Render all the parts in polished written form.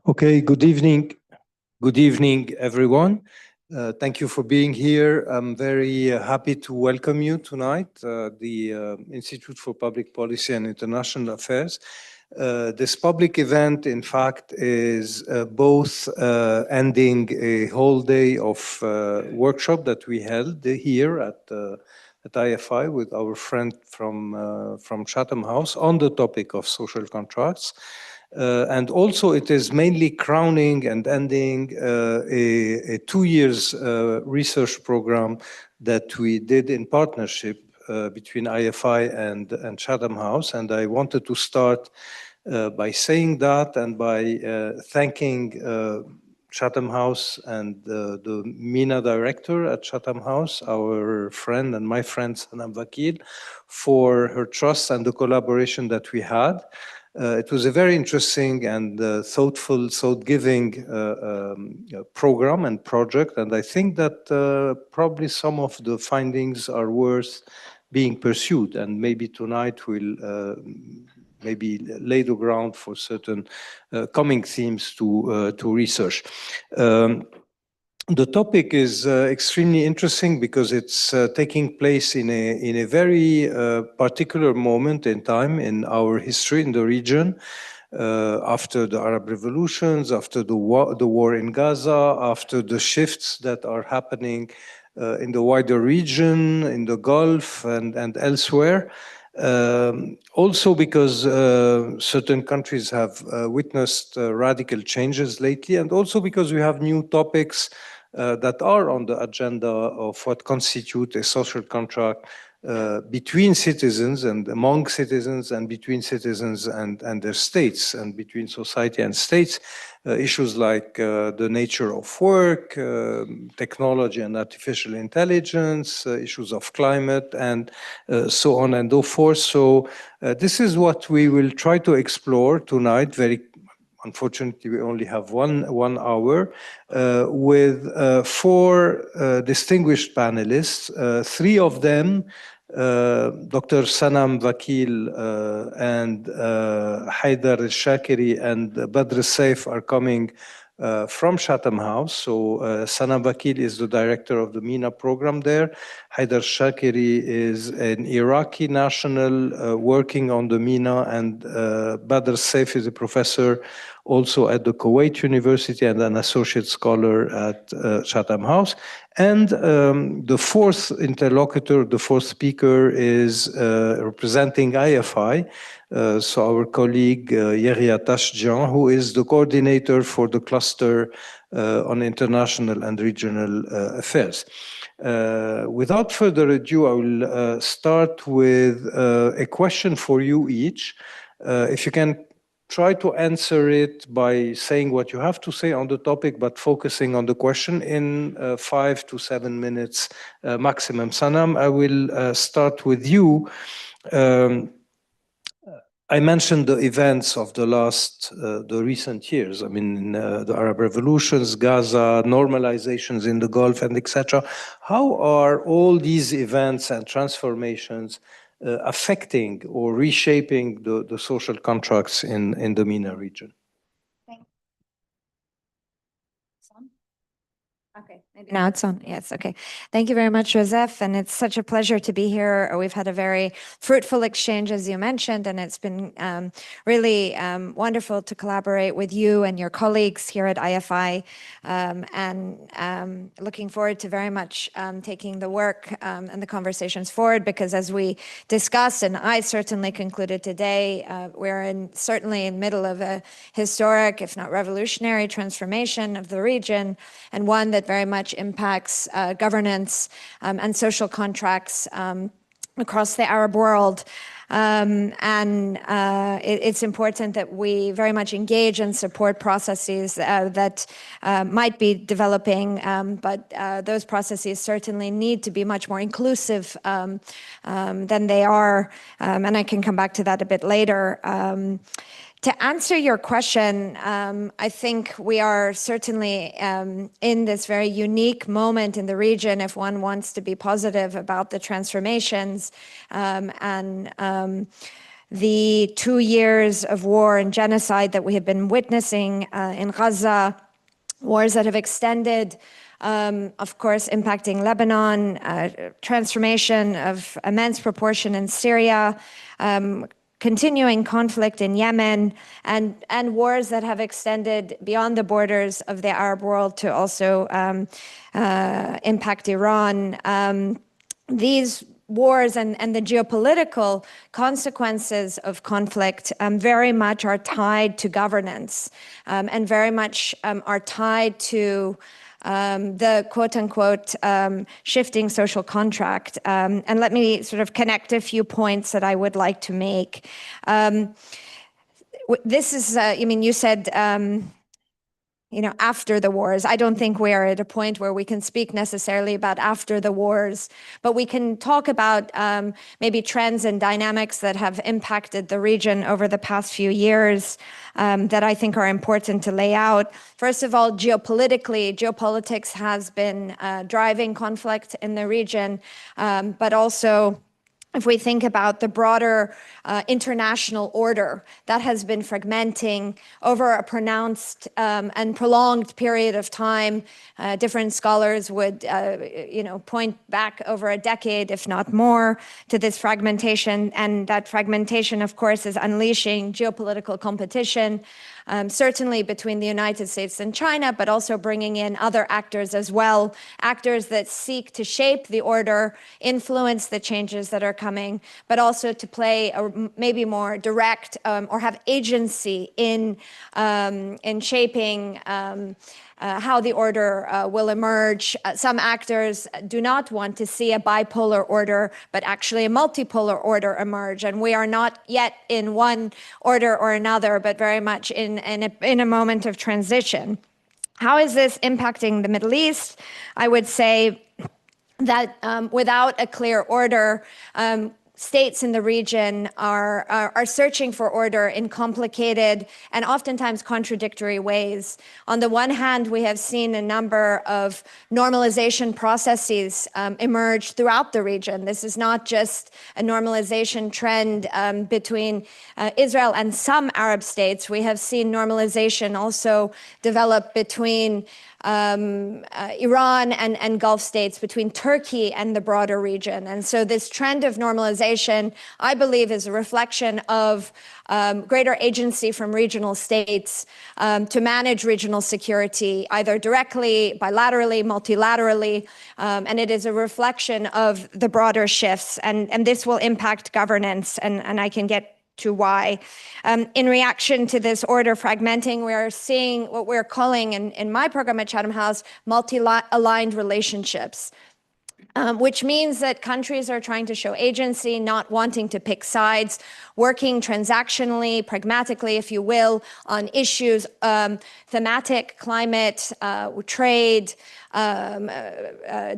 Okay, good evening. Good evening, everyone. Thank you for being here. I'm very happy to welcome you tonight, the Institute for Public Policy and International Affairs. This public event, in fact, is both ending a whole day of workshop that we held here at IFI with our friend from Chatham House on the topic of social contracts. And also it is mainly crowning and ending a 2 years research program that we did in partnership between IFI and Chatham House. And I wanted to start by saying that and by thanking Chatham House and the MENA director at Chatham House, our friend and my friend Sanam Vakil, for her trust and the collaboration that we had. It was a very interesting and thoughtful, thought-giving program and project, and I think that probably some of the findings are worth being pursued, and maybe tonight we'll maybe lay the ground for certain coming themes to research. The topic is extremely interesting because it's taking place in a very particular moment in time in our history in the region, after the Arab revolutions, after the war in Gaza, after the shifts that are happening in the wider region, in the Gulf and elsewhere. Also because certain countries have witnessed radical changes lately, and also because we have new topics that are on the agenda of what constitute a social contract between citizens and among citizens and between citizens and their states and between society and states. Issues like the nature of work, technology and artificial intelligence, issues of climate and so on and so forth. So this is what we will try to explore tonight. Unfortunately, we only have one hour with four distinguished panelists. Three of them, Dr. Sanam Vakil and Haidar Shakiri and Badr Saif are coming from Chatham House. So Sanam Vakil is the director of the MENA program there. Haidar Shakiri is an Iraqi national working on the MENA, and Badr Saif is a professor also at the Kuwait University and an associate scholar at Chatham House. And the fourth interlocutor, the fourth speaker is representing IFI. So our colleague Yehia Tashjian, who is the coordinator for the cluster on international and regional affairs. Without further ado, I will start with a question for you each. If you can try to answer it by saying what you have to say on the topic, but focusing on the question in 5 to 7 minutes maximum. Sanam, I will start with you. I mentioned the events of the recent years. I mean, the Arab revolutions, Gaza, normalizations in the Gulf, and etc. How are all these events and transformations affecting or reshaping the social contracts in the MENA region? Okay, maybe now it's on. Yes, okay. Thank you very much, Joseph, and it's such a pleasure to be here. We've had a very fruitful exchange, as you mentioned, and it's been really wonderful to collaborate with you and your colleagues here at IFI, and looking forward to very much taking the work and the conversations forward, because as we discussed, and I certainly concluded today, we're certainly in the middle of a historic, if not revolutionary, transformation of the region, and one that very much impacts governance and social contracts across the Arab world. It's important that we very much engage and support processes that might be developing, but those processes certainly need to be much more inclusive than they are, and I can come back to that a bit later. To answer your question, I think we are certainly in this very unique moment in the region, if one wants to be positive about the transformations and the 2 years of war and genocide that we have been witnessing in Gaza, wars that have extended, of course, impacting Lebanon, transformation of immense proportion in Syria, continuing conflict in Yemen, and wars that have extended beyond the borders of the Arab world to also impact Iran. These wars and the geopolitical consequences of conflict very much are tied to governance and very much are tied to the quote-unquote shifting social contract. And let me sort of connect a few points that I would like to make. This is, I mean, you said, after the wars. I don't think we are at a point where we can speak necessarily about after the wars, but we can talk about maybe trends and dynamics that have impacted the region over the past few years that I think are important to lay out. First of all, geopolitics has been driving conflict in the region, but also if we think about the broader international order that has been fragmenting over a pronounced and prolonged period of time, different scholars would, point back over a decade, if not more, to this fragmentation. And that fragmentation, of course, is unleashing geopolitical competition, certainly between the United States and China, but also bringing in other actors as well, actors that seek to shape the order, influence the changes that are coming, but also to play a maybe more direct or have agency in shaping how the order will emerge. Some actors do not want to see a bipolar order, but actually a multipolar order emerge. And we are not yet in one order or another, but very much in a moment of transition. How is this impacting the Middle East? I would say that without a clear order, states in the region are searching for order in complicated and oftentimes contradictory ways. On the one hand, we have seen a number of normalization processes emerge throughout the region. This is not just a normalization trend between Israel and some Arab states. We have seen normalization also develop between Iran and Gulf states, between Turkey and the broader region. And so this trend of normalization, I believe, is a reflection of greater agency from regional states to manage regional security, either directly, bilaterally, multilaterally, and it is a reflection of the broader shifts. And this will impact governance, and I can get to why. In reaction to this order fragmenting, we are seeing what we're calling in my program at Chatham House, multi-aligned relationships. Which means that countries are trying to show agency, not wanting to pick sides, working transactionally, pragmatically, if you will, on issues, thematic, climate, trade,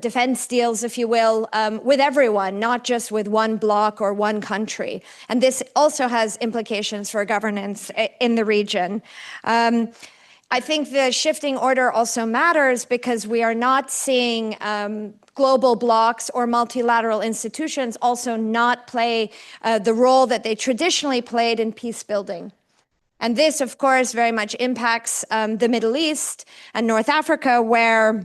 defense deals, if you will, with everyone, not just with one bloc or one country. And this also has implications for governance in the region. I think the shifting order also matters because we are not seeing global blocs or multilateral institutions also not play the role that they traditionally played in peace building. And this, of course, very much impacts the Middle East and North Africa, where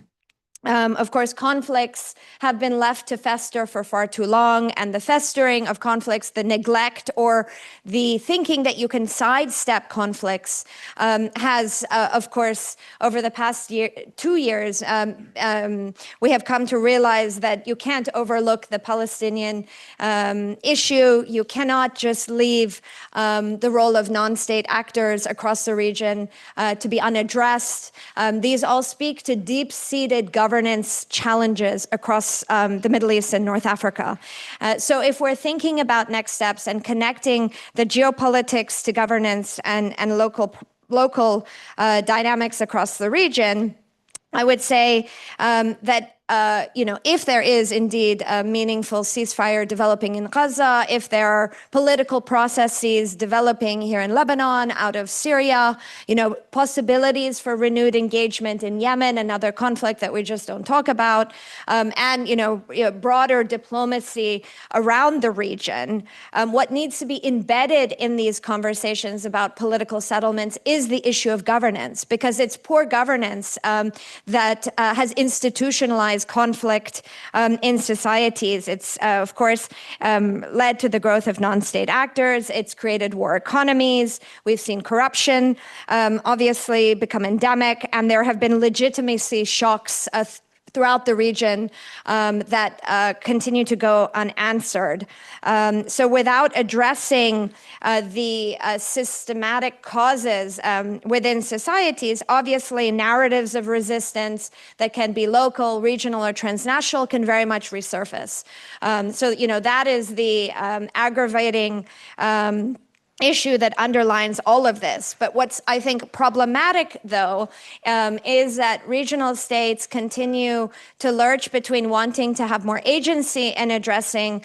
of course, conflicts have been left to fester for far too long, and the festering of conflicts, the neglect or the thinking that you can sidestep conflicts has, of course, over the past 2 years, we have come to realize that you can't overlook the Palestinian issue. You cannot just leave the role of non-state actors across the region to be unaddressed. These all speak to deep-seated governance challenges across the Middle East and North Africa. So if we're thinking about next steps and connecting the geopolitics to governance and local dynamics across the region, I would say that if there is indeed a meaningful ceasefire developing in Gaza, if there are political processes developing here in Lebanon, out of Syria, possibilities for renewed engagement in Yemen, another conflict that we just don't talk about, and broader diplomacy around the region. What needs to be embedded in these conversations about political settlements is the issue of governance, because it's poor governance that has institutionalized conflict in societies. It's, of course, led to the growth of non-state actors. It's created war economies. We've seen corruption obviously become endemic, and there have been legitimacy shocks throughout the region that continue to go unanswered. So without addressing the systematic causes within societies, obviously narratives of resistance that can be local, regional, or transnational can very much resurface. So that is the aggravating issue that underlines all of this. But what's, I think, problematic, though, is that regional states continue to lurch between wanting to have more agency in addressing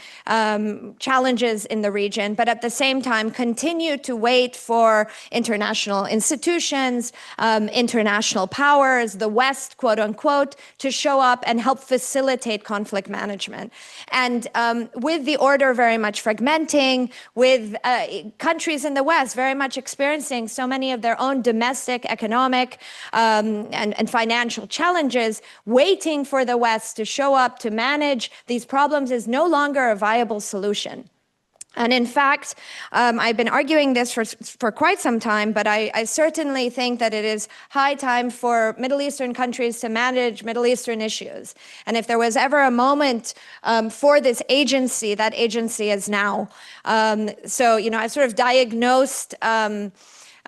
challenges in the region, but at the same time continue to wait for international institutions, international powers, the West, quote unquote, to show up and help facilitate conflict management. And with the order very much fragmenting, with countries in the West very much experiencing so many of their own domestic, economic, and financial challenges, waiting for the West to show up to manage these problems is no longer a viable solution. And in fact, I've been arguing this for quite some time, but I certainly think that it is high time for Middle Eastern countries to manage Middle Eastern issues. And if there was ever a moment for this agency, that agency is now. So, I sort of diagnosed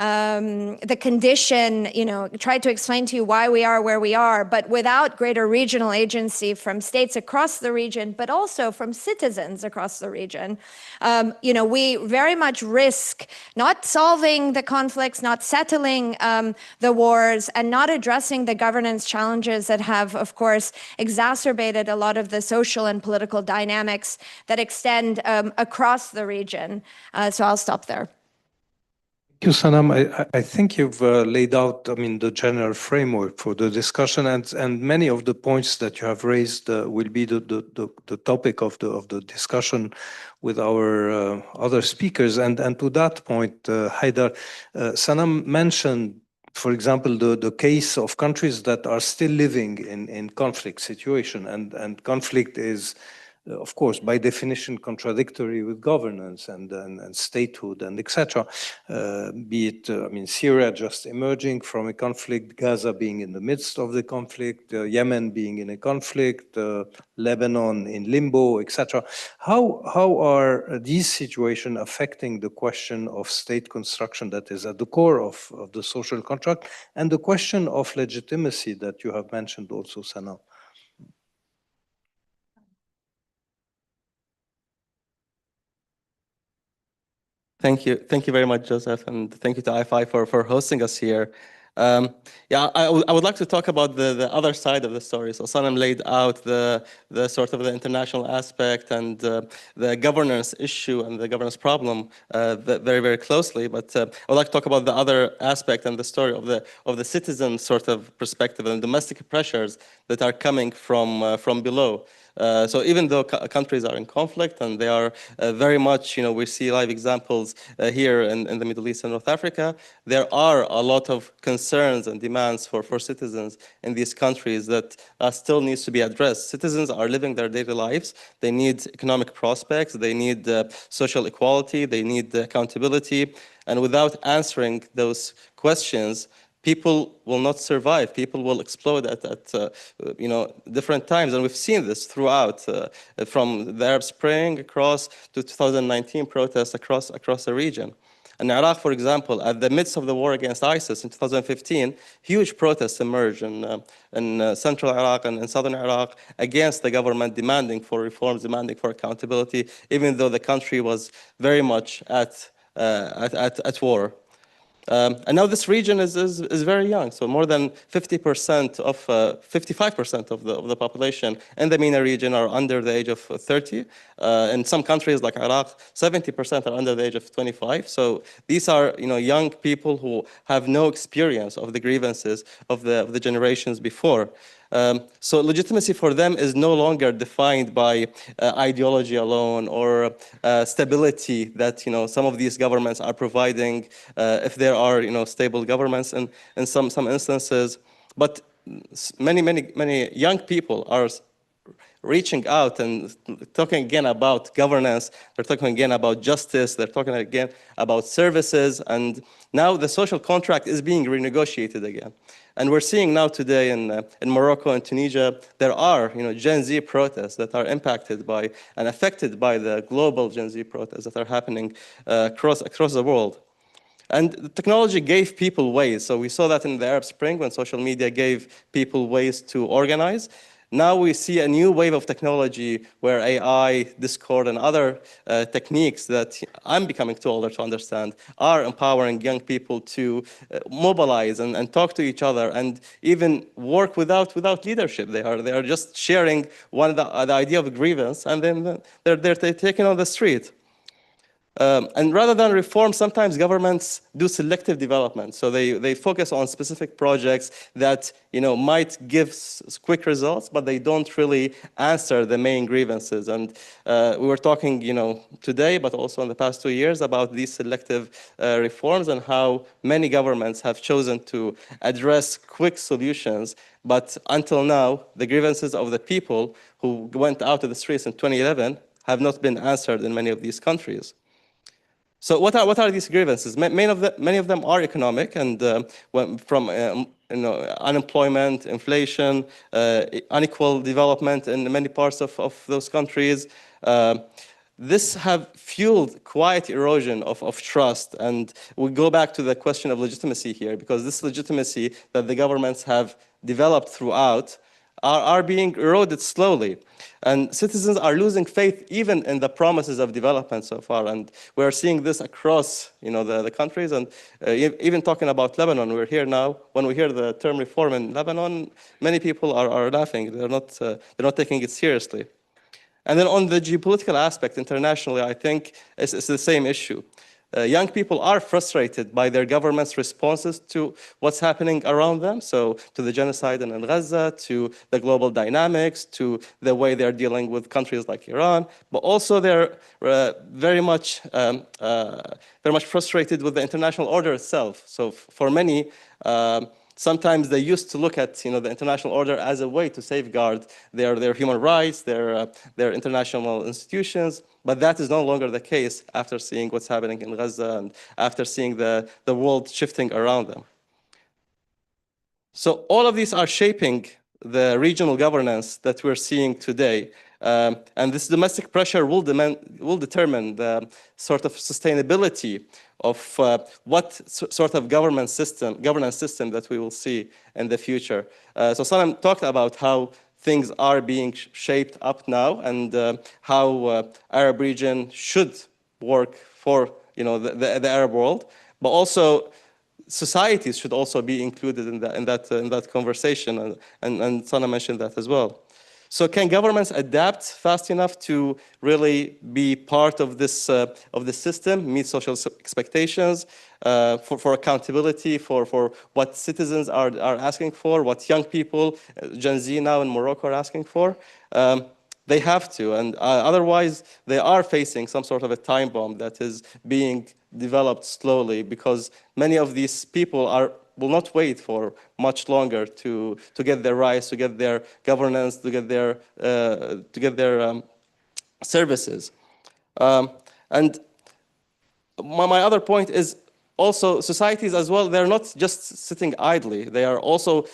the condition, tried to explain to you why we are where we are, but without greater regional agency from states across the region, but also from citizens across the region, we very much risk not solving the conflicts, not settling the wars, and not addressing the governance challenges that have, of course, exacerbated a lot of the social and political dynamics that extend across the region. So I'll stop there. Thank you, Sanam. I think you've laid out, the general framework for the discussion, and many of the points that you have raised will be the topic of the discussion with our other speakers. And to that point, Haidar, Sanam mentioned, for example, the case of countries that are still living in conflict situation, and conflict is, of course, by definition, contradictory with governance and statehood and etc. Be it, Syria just emerging from a conflict, Gaza being in the midst of the conflict, Yemen being in a conflict, Lebanon in limbo, etc. How are these situations affecting the question of state construction that is at the core of the social contract, and the question of legitimacy that you have mentioned also, Sanam? Thank you very much, Joseph, and thank you to IFI for hosting us here. I would like to talk about the other side of the story. So Sanam laid out the sort of the international aspect and the governance issue and the governance problem very, very closely. But I would like to talk about the other aspect and the story of the citizen sort of perspective and domestic pressures that are coming from below. So even though countries are in conflict and they are very much, we see live examples here in the Middle East and North Africa, there are a lot of concerns and demands for citizens in these countries that still needs to be addressed. Citizens are living their daily lives. They need economic prospects. They need social equality. They need accountability. And without answering those questions, people will not survive. People will explode at different times, and we've seen this throughout, from the Arab Spring across to 2019 protests across the region. In Iraq, for example, at the midst of the war against ISIS in 2015, huge protests emerged in central Iraq and in southern Iraq against the government, demanding for reforms, demanding for accountability, even though the country was very much at war. And now this region is very young. So more than 50% of 55% of the population in the MENA region are under the age of 30. In some countries like Iraq, 70% are under the age of 25. So these are young people who have no experience of the grievances of the generations before. So legitimacy for them is no longer defined by ideology alone or stability that some of these governments are providing, if there are stable governments in some instances. But many young people are reaching out and talking again about governance. They're talking again about justice. They're talking again about services. And now the social contract is being renegotiated again. And we're seeing now today in Morocco and Tunisia, there are Gen Z protests that are impacted by and affected by the global Gen Z protests that are happening across the world. And the technology gave people ways. So we saw that in the Arab Spring when social media gave people ways to organize. Now we see a new wave of technology where AI, Discord, and other techniques that I'm becoming too older to understand are empowering young people to mobilize and talk to each other and even work without leadership. They are just sharing the idea of a grievance, and then they're taken on the street. And rather than reform, sometimes governments do selective development. So they focus on specific projects that might give quick results, but they don't really answer the main grievances. And we were talking today, but also in the past 2 years, about these selective reforms and how many governments have chosen to address quick solutions. But until now, the grievances of the people who went out to the streets in 2011 have not been answered in many of these countries. So what are these grievances? Many of them are economic, and from unemployment, inflation, unequal development in many parts of those countries. This have fueled quiet erosion of trust, and we go back to the question of legitimacy here, because this legitimacy that the governments have developed throughout are being eroded slowly. And citizens are losing faith even in the promises of development so far. And we're seeing this across the countries. And even talking about Lebanon, we're here now. When we hear the term reform in Lebanon, many people are laughing. They're not taking it seriously. And then on the geopolitical aspect internationally, I think it's the same issue. Young people are frustrated by their government's responses to what's happening around them, so to the genocide in Gaza, to the global dynamics, to the way they're dealing with countries like Iran, but also they're very much frustrated with the international order itself. So for many, sometimes they used to look at the international order as a way to safeguard their human rights, their international institutions, but that is no longer the case after seeing what's happening in Gaza and after seeing the world shifting around them. So all of these are shaping the regional governance that we're seeing today. And this domestic pressure will determine the sort of sustainability of what sort of governance system that we will see in the future. So Sanam talked about how things are being shaped up now, and how Arab region should work for the Arab world, but also societies should also be included in that conversation, and Sana mentioned that as well. So can governments adapt fast enough to really be part of this system, meet social expectations, for accountability, for what citizens are asking for, what young people, Gen Z now in Morocco, are asking for? They have to, and otherwise they are facing some sort of a time bomb that is being developed slowly, because many of these people will not wait for much longer to get their rights, to get their governance, to get their services. And my other point is also societies as well. They're not just sitting idly. They are also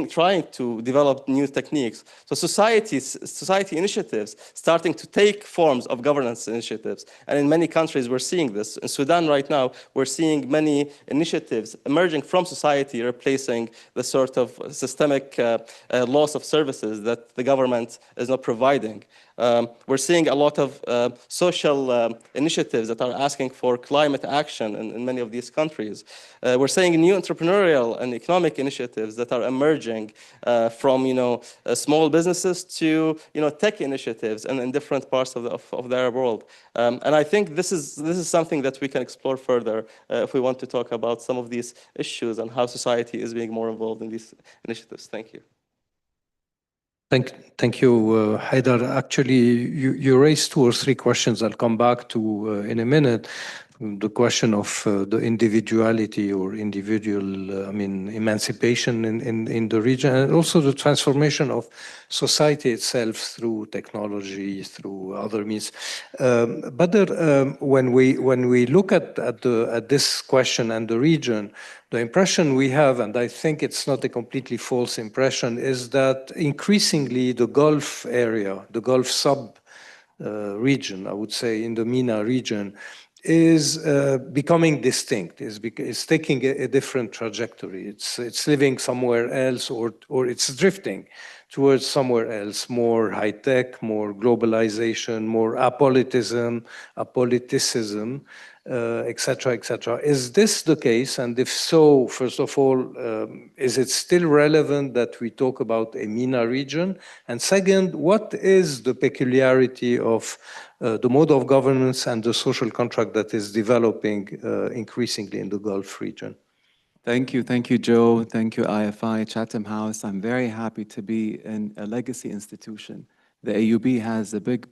trying to develop new techniques. So society initiatives starting to take forms of governance initiatives. And in many countries, we're seeing this. In Sudan right now, we're seeing many initiatives emerging from society, replacing the sort of systemic loss of services that the government is not providing. We're seeing a lot of social initiatives that are asking for climate action in many of these countries. We're seeing new entrepreneurial and economic initiatives that are emerging from small businesses to tech initiatives and in different parts of the Arab world. And I think this is something that we can explore further if we want to talk about some of these issues and how society is being more involved in these initiatives. Thank you. Thank you, Haidar. Actually, you raised 2 or 3 questions I'll come back to in a minute. The question of the individuality or individual, emancipation in the region, and also the transformation of society itself through technology, through other means. When we look at this question and the region, the impression we have, and I think it's not a completely false impression, is that increasingly the Gulf area, the Gulf sub region, I would say, in the MENA region, is becoming distinct, is taking a different trajectory. It's living somewhere else, or it's drifting towards somewhere else, more high-tech, more globalization, more apoliticism, et cetera, et cetera. Is this the case? And if so, first of all, is it still relevant that we talk about a MENA region? And second, what is the peculiarity of the mode of governance and the social contract that is developing increasingly in the Gulf region? Thank you, Joe. Thank you, IFI, Chatham House. I'm very happy to be in a legacy institution. The AUB has a big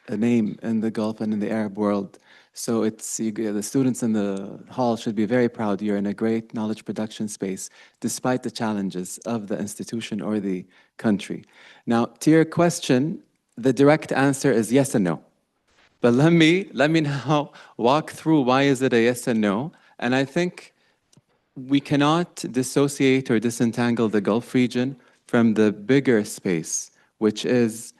name in the Gulf and in the Arab world. So the students in the hall should be very proud. You're in a great knowledge production space, despite the challenges of the institution or the country. Now, to your question, the direct answer is yes and no. But let me now walk through why is it a yes and no. And I think we cannot dissociate or disentangle the Gulf region from the bigger space, which is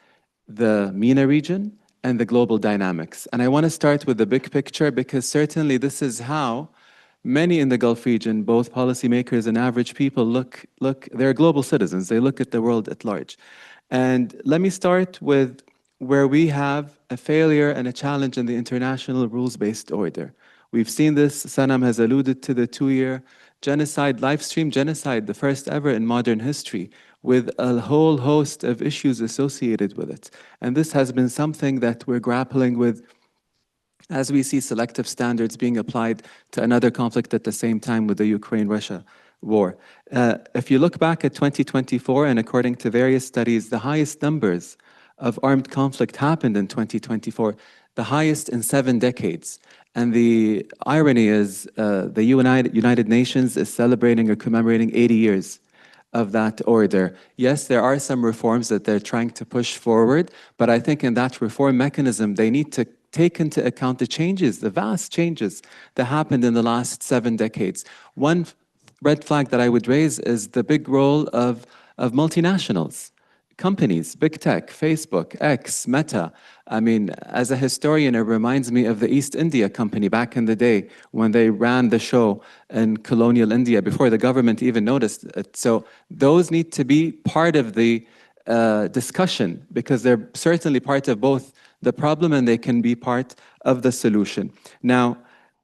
the MENA region and the global dynamics. And I want to start with the big picture because certainly this is how many in the Gulf region, both policymakers and average people, look, they're global citizens. They look at the world at large. And let me start with where we have a failure and a challenge in the international rules-based order. We've seen this, Sanam has alluded to the 2-year genocide, live stream genocide, the first ever in modern history, with a whole host of issues associated with it. And this has been something that we're grappling with as we see selective standards being applied to another conflict at the same time with the Ukraine-Russia war. If you look back at 2024, and according to various studies, the highest numbers of armed conflict happened in 2024, the highest in 7 decades. And the irony is the United Nations is celebrating or commemorating 80 years of that order. Yes, there are some reforms that they're trying to push forward, but I think in that reform mechanism, they need to take into account the changes, the vast changes that happened in the last 7 decades. One red flag that I would raise is the big role of multinationals. Companies, big tech, Facebook, X, Meta. I mean, as a historian, it reminds me of the East India Company back in the day when they ran the show in colonial India before the government even noticed it. So those need to be part of the discussion because they're certainly part of both the problem and they can be part of the solution. Now,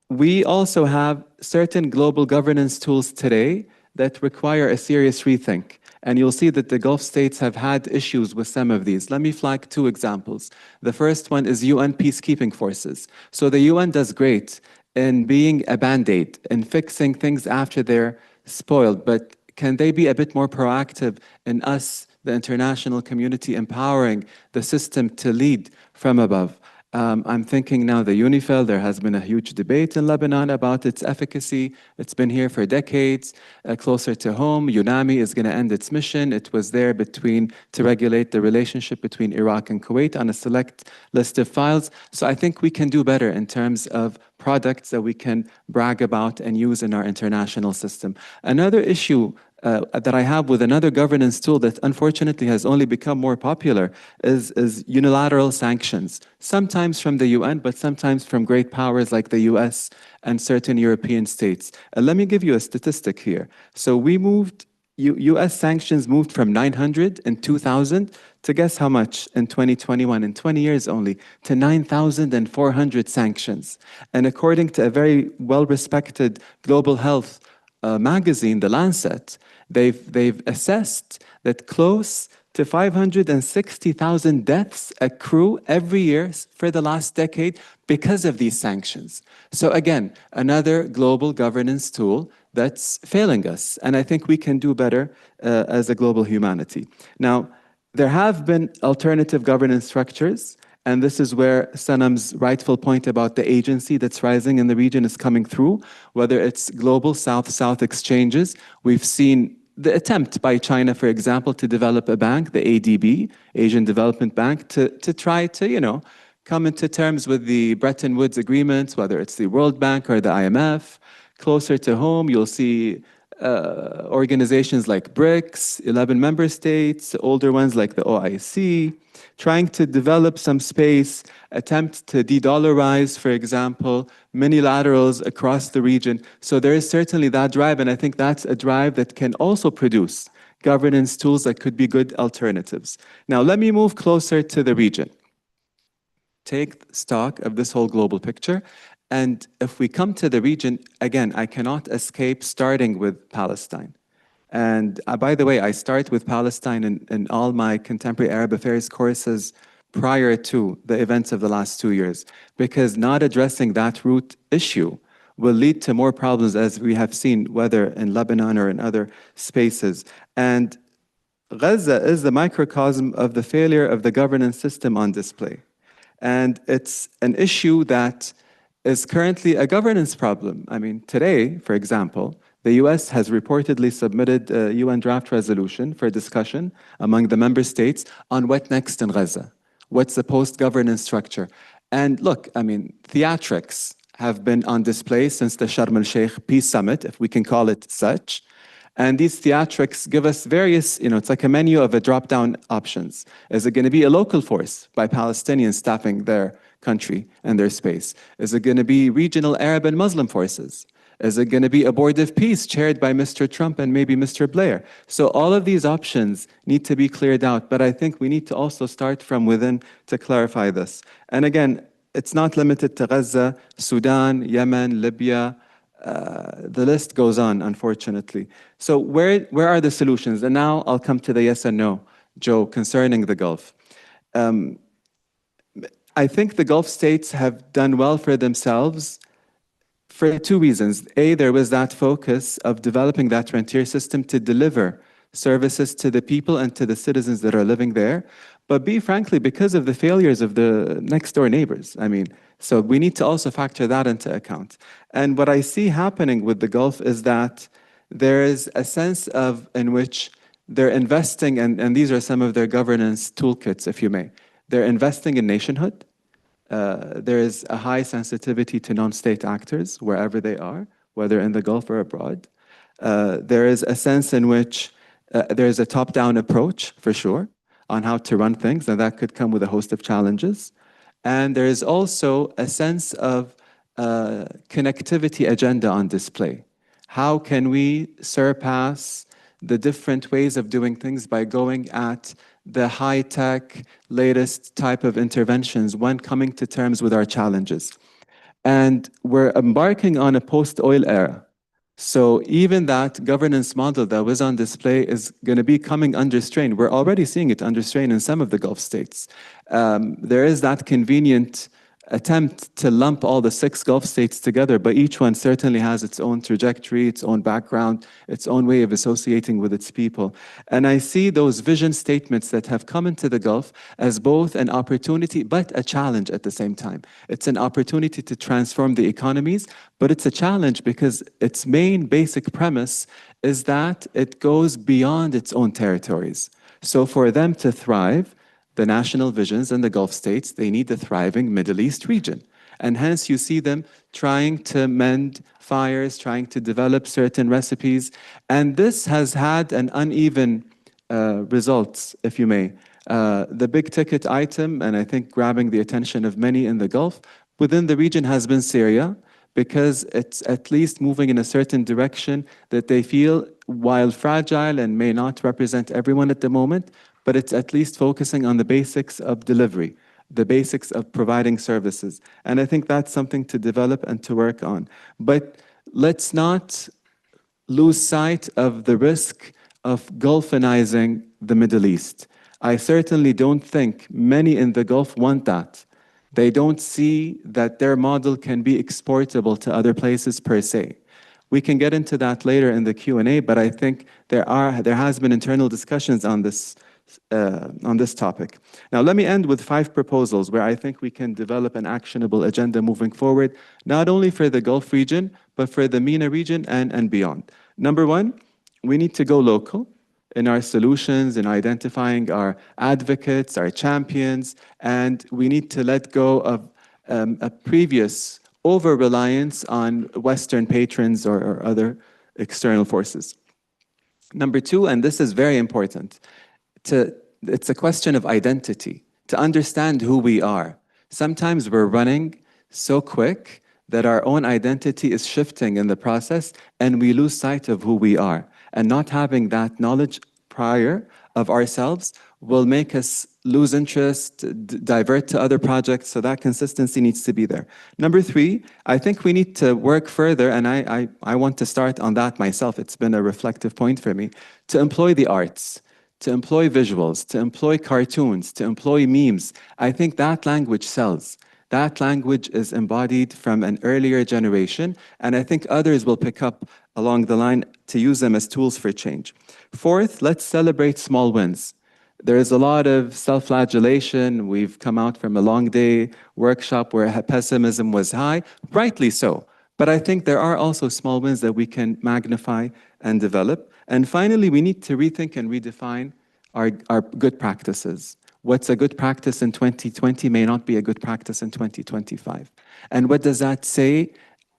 we also have certain global governance tools today that require a serious rethink. And you'll see that the Gulf states have had issues with some of these. Let me flag 2 examples. The first one is UN peacekeeping forces. So the UN does great in being a band-aid and fixing things after they're spoiled, but can they be a bit more proactive in us, the international community, empowering the system to lead from above? I'm thinking now the UNIFIL, there has been a huge debate in Lebanon about its efficacy. It's been here for decades. Closer to home, UNAMI is going to end its mission. It was there to regulate the relationship between Iraq and Kuwait on a select list of files. So I think we can do better in terms of products that we can brag about and use in our international system. Another issue that I have with another governance tool that unfortunately has only become more popular is unilateral sanctions, sometimes from the UN, but sometimes from great powers like the US and certain European states. Let me give you a statistic here. So we moved US sanctions moved from 900 in 2000 to guess how much in 2021, in 20 years only, to 9,400 sanctions. And according to a very well-respected global health magazine, The Lancet, they've assessed that close to 560,000 deaths accrue every year for the last decade because of these sanctions. So again, another global governance tool that's failing us. And I think we can do better as a global humanity. Now, there have been alternative governance structures, and this is where Sanam's rightful point about the agency that's rising in the region is coming through, whether it's global South-South exchanges. We've seen the attempt by China, for example, to develop a bank, the ADB, Asian Development Bank, to try to, come into terms with the Bretton Woods agreements, whether it's the World Bank or the IMF. Closer to home, you'll see organizations like BRICS, 11 member states, older ones like the OIC, trying to develop some space, attempt to de-dollarize, for example, minilaterals across the region. So there is certainly that drive, and I think that's a drive that can also produce governance tools that could be good alternatives. Now, let me move closer to the region. Take stock of this whole global picture. And if we come to the region, again, I cannot escape starting with Palestine. And by the way, I start with Palestine in all my contemporary Arab affairs courses prior to the events of the last 2 years, because not addressing that root issue will lead to more problems, as we have seen, whether in Lebanon or in other spaces. And Gaza is the microcosm of the failure of the governance system on display. And it's an issue that is currently a governance problem. I mean, today, for example, the US has reportedly submitted a UN draft resolution for discussion among the member states on what next in Gaza. What's the post-governance structure? And look, I mean, theatrics have been on display since the Sharm el-Sheikh Peace Summit, if we can call it such. And these theatrics give us various, it's like a menu of a drop-down options. Is it going to be a local force by Palestinians staffing their country and their space? Is it going to be regional Arab and Muslim forces? Is it going to be abortive peace chaired by Mr. Trump and maybe Mr. Blair? So all of these options need to be cleared out, but I think we need to also start from within to clarify this. And again, it's not limited to Gaza, Sudan, Yemen, Libya. The list goes on, unfortunately. So where are the solutions? And now I'll come to the yes and no, Joe, concerning the Gulf. I think the Gulf states have done well for themselves for two reasons. A, there was that focus of developing that frontier system to deliver services to the people and to the citizens that are living there. But B, frankly, because of the failures of the next door neighbors. I mean, so we need to also factor that into account. And what I see happening with the Gulf is that there is a sense in which they're investing, and these are some of their governance toolkits, if you may. They're investing in nationhood. There is a high sensitivity to non-state actors, wherever they are, whether in the Gulf or abroad. There is a sense in which there is a top-down approach, for sure, on how to run things, and that could come with a host of challenges. And there is also a sense of connectivity agenda on display. How can we surpass the different ways of doing things by going at the high-tech, latest type of interventions when coming to terms with our challenges? And we're embarking on a post-oil era. So even that governance model that was on display is going to be coming under strain. We're already seeing it under strain in some of the Gulf states. There is that convenient attempt to lump all the 6 Gulf states together, but each one certainly has its own trajectory, its own background, its own way of associating with its people. And I see those vision statements that have come into the Gulf as both an opportunity, but a challenge at the same time. It's an opportunity to transform the economies, but it's a challenge because its main basic premise is that it goes beyond its own territories. So for them to thrive, the national visions in the Gulf states, they need a thriving Middle East region. And hence you see them trying to mend fires, trying to develop certain recipes. And this has had an uneven results, if you may. The big ticket item, and I think grabbing the attention of many in the Gulf, within the region has been Syria, because it's at least moving in a certain direction that they feel, while fragile and may not represent everyone at the moment, but it's at least focusing on the basics of delivery, the basics of providing services. And I think that's something to develop and to work on. But let's not lose sight of the risk of Gulfinizing the Middle East. I certainly don't think many in the Gulf want that. They don't see that their model can be exportable to other places per se. We can get into that later in the Q&A, but I think there has been internal discussions on this topic. Now, let me end with 5 proposals where I think we can develop an actionable agenda moving forward, not only for the Gulf region, but for the MENA region and beyond. Number 1, we need to go local in our solutions, in identifying our advocates, our champions, and we need to let go of a previous over-reliance on Western patrons or other external forces. Number 2, and this is very important, it's a question of identity, to understand who we are. Sometimes we're running so quick that our own identity is shifting in the process and we lose sight of who we are. And not having that knowledge prior of ourselves will make us lose interest, divert to other projects, so that consistency needs to be there. Number 3, I think we need to work further, and I want to start on that myself. It's been a reflective point for me, to employ the arts, to employ visuals, to employ cartoons, to employ memes. I think that language sells. That language is embodied from an earlier generation, and I think others will pick up along the line to use them as tools for change. 4th, let's celebrate small wins. There is a lot of self-flagellation. We've come out from a long day workshop where pessimism was high, rightly so. But I think there are also small wins that we can magnify and develop. And finally, we need to rethink and redefine our good practices. What's a good practice in 2020 may not be a good practice in 2025. And what does that say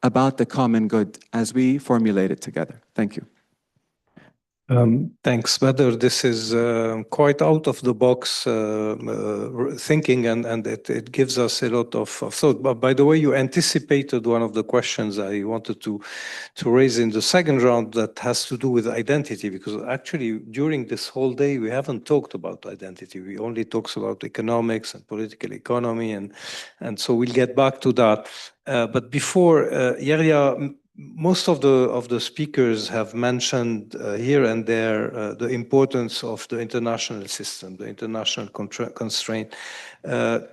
about the common good as we formulate it together? Thank you. Thanks, Badr. This is quite out of the box thinking, and it gives us a lot of thought. But by the way, you anticipated one of the questions I wanted to raise in the second round that has to do with identity, because actually during this whole day we haven't talked about identity. We only talked about economics and political economy, and so we'll get back to that. But before, Yahya, most of the speakers have mentioned here and there the importance of the international system, the international constraint.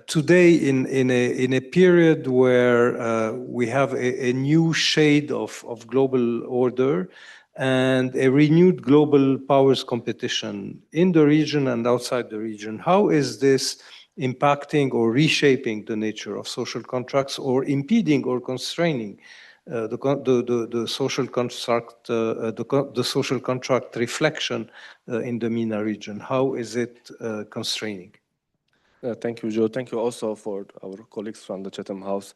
Today, in a period where we have a new shade of global order and a renewed global powers competition in the region and outside the region, how is this impacting or reshaping the nature of social contracts, or impeding or constraining the social construct, the social contract reflection in the MENA region? How is it constraining? Thank you, Joe. Thank you also for our colleagues from the Chatham House.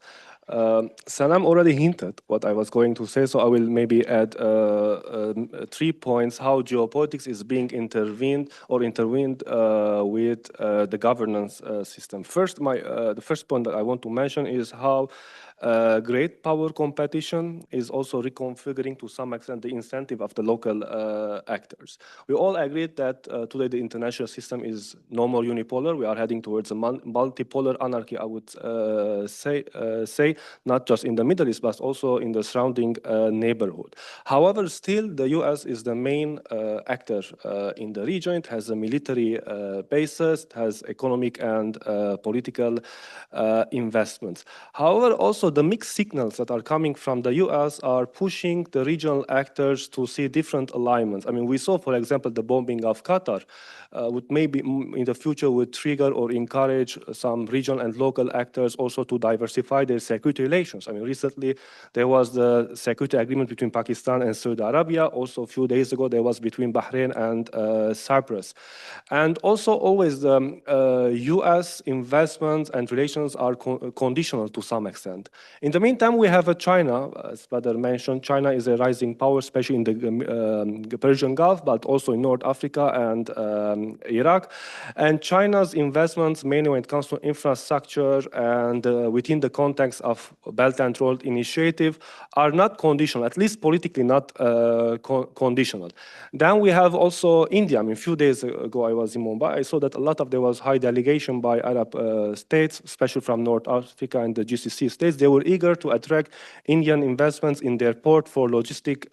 Sanam already hinted what I was going to say, so I will maybe add 3 points how geopolitics is being intervened with the governance system. First, the first point that I want to mention is how great power competition is also reconfiguring to some extent the incentive of the local actors. We all agreed that today the international system is no more unipolar. We are heading towards a multipolar anarchy, I would say, not just in the Middle East, but also in the surrounding neighborhood. However, still the US is the main actor in the region. It has a military basis, it has economic and political investments. However, also the mixed signals that are coming from the US are pushing the regional actors to see different alignments. I mean, we saw, for example, the bombing of Qatar would maybe in the future would trigger or encourage some regional and local actors also to diversify their security relations. I mean, recently there was the security agreement between Pakistan and Saudi Arabia. Also, a few days ago, there was between Bahrain and Cyprus. And also always the US investments and relations are conditional to some extent. In the meantime, we have China, as Badr mentioned. China is a rising power, especially in the Persian Gulf, but also in North Africa and Iraq. And China's investments, mainly when it comes to infrastructure and within the context of Belt and Road Initiative, are not conditional, at least politically not conditional. Then we have also India. I mean, a few days ago, I was in Mumbai. I saw that a lot of there was high delegation by Arab states, especially from North Africa and the GCC states. They were eager to attract Indian investments in their port for logistic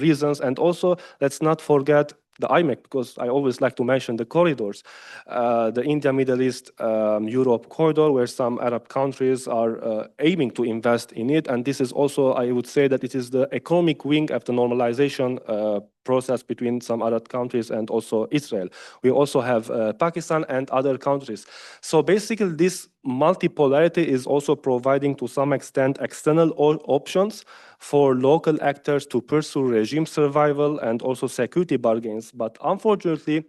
reasons. And also, let's not forget the IMEC, because I always like to mention the corridors, the India, Middle East, Europe corridor, where some Arab countries are aiming to invest in it. And this is also, I would say that it is the economic wing of the normalization process between some Arab countries and also Israel. We also have Pakistan and other countries. So basically, this multipolarity is also providing to some extent external options for local actors to pursue regime survival and also security bargains. But unfortunately,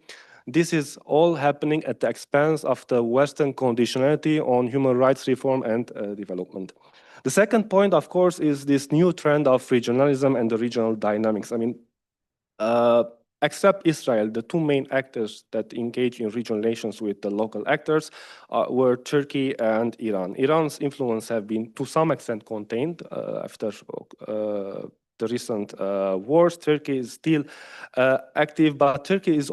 this is all happening at the expense of the Western conditionality on human rights reform and development. The second point, of course, is this new trend of regionalism and the regional dynamics. I mean, except Israel, the two main actors that engage in regional relations with the local actors were Turkey and Iran. Iran's influence have been to some extent contained after the recent wars. Turkey is still active, but Turkey is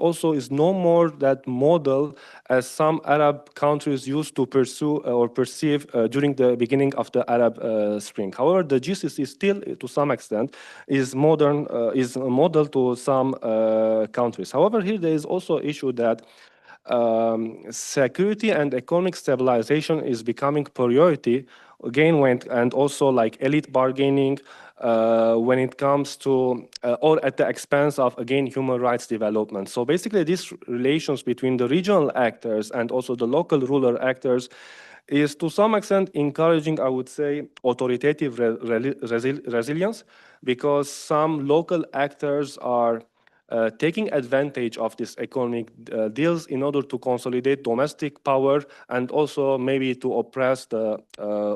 no more that model as some Arab countries used to pursue or perceive during the beginning of the Arab Spring. However, the GCC still, to some extent, is is a model to some countries. However, here there is also issue that security and economic stabilization is becoming priority again and also like elite bargaining when it comes to or at the expense of again human rights development. So basically these relations between the regional actors and also the local ruler actors is to some extent encouraging, I would say, authoritative resilience, because some local actors are taking advantage of these economic deals in order to consolidate domestic power and also maybe to oppress the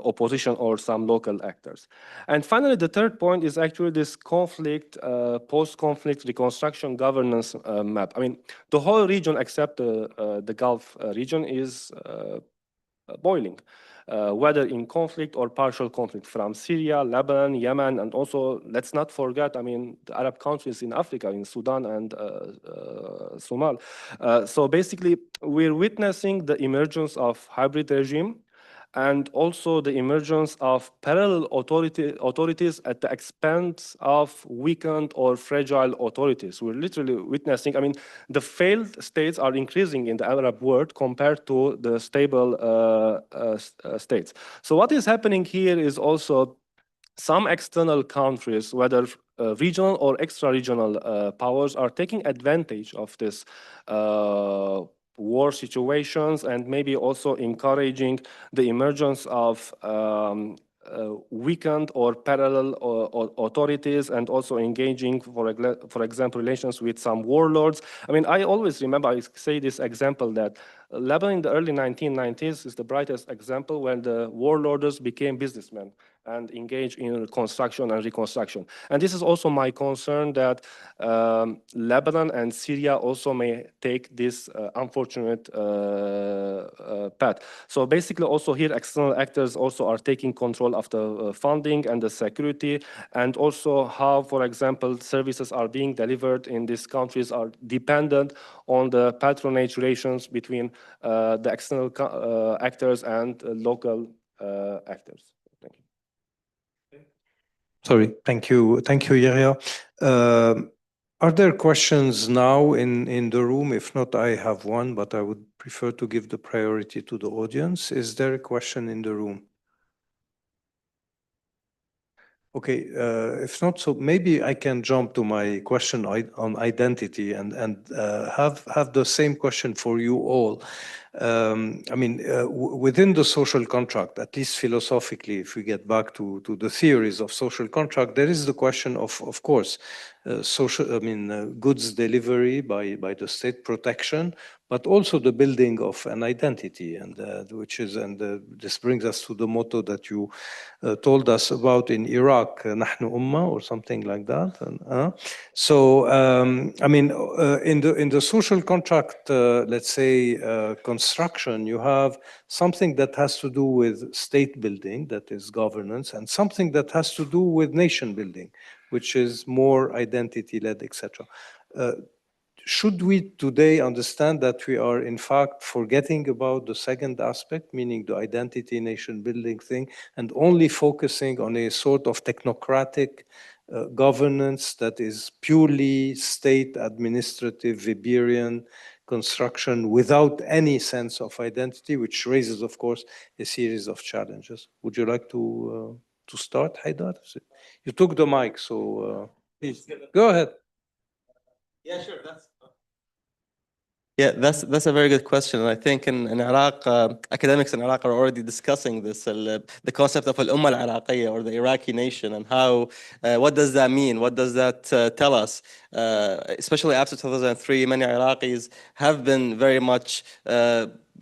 opposition or some local actors. And finally, the third point is actually this conflict, post-conflict reconstruction governance map. I mean, the whole region except the Gulf region is boiling, whether in conflict or partial conflict, from Syria, Lebanon, Yemen, and also, let's not forget, I mean, the Arab countries in Africa, in Sudan and Somal. So basically, we're witnessing the emergence of hybrid regime and also the emergence of parallel authorities at the expense of weakened or fragile authorities. We're literally witnessing, I mean, the failed states are increasing in the Arab world compared to the stable states. So what is happening here is also some external countries, whether regional or extra-regional powers, are taking advantage of this war situations and maybe also encouraging the emergence of weakened or parallel authorities and also engaging, for example, relations with some warlords. I mean, I always remember, I say this example that Lebanon in the early 1990s is the brightest example when the warlords became businessmen and engage in construction and reconstruction. And this is also my concern that Lebanon and Syria also may take this unfortunate path. So basically also here external actors also are taking control of the funding and the security, and also how, for example, services are being delivered in these countries are dependent on the patronage relations between the external actors and local actors. Sorry, thank you, Yahya. Are there questions now in the room? If not, I have one, but I would prefer to give the priority to the audience. Is there a question in the room? Okay, if not, so maybe I can jump to my question on identity and have the same question for you all. I mean, within the social contract, at least philosophically, if we get back to the theories of social contract, there is the question of course, goods delivery by the state, protection, but also the building of an identity, and this brings us to the motto that you told us about in Iraq, "Nahnu Ummah," or something like that. I mean, in the social contract, let's say, construction, you have something that has to do with state building, that is governance, and something that has to do with nation building, which is more identity-led, etc. Should we today understand that we are in fact forgetting about the second aspect, meaning the identity nation building thing, and only focusing on a sort of technocratic governance that is purely state administrative Weberian construction without any sense of identity, which raises, of course, a series of challenges? Would you like to start, Haidar? You took the mic, so please go ahead. Yeah, sure. That's a very good question. And I think in Iraq, academics in Iraq are already discussing this, the concept of al-Ummah al-Iraqiyya, or the Iraqi nation, and how, what does that mean? What does that tell us? Especially after 2003, many Iraqis have been very much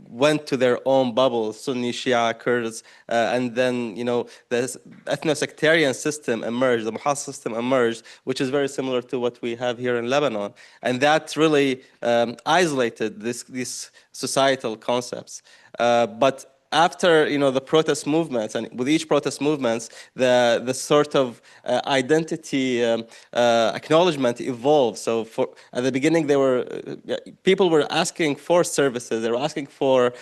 went to their own bubbles, Sunni, Shia, Kurds, and then, you know, the ethno-sectarian system emerged, the Muhassas system emerged, which is very similar to what we have here in Lebanon. And that really isolated these societal concepts. But after, you know, the protest movements, and with each protest movements, the sort of identity acknowledgement evolved. So at the beginning, people were asking for services, they were asking for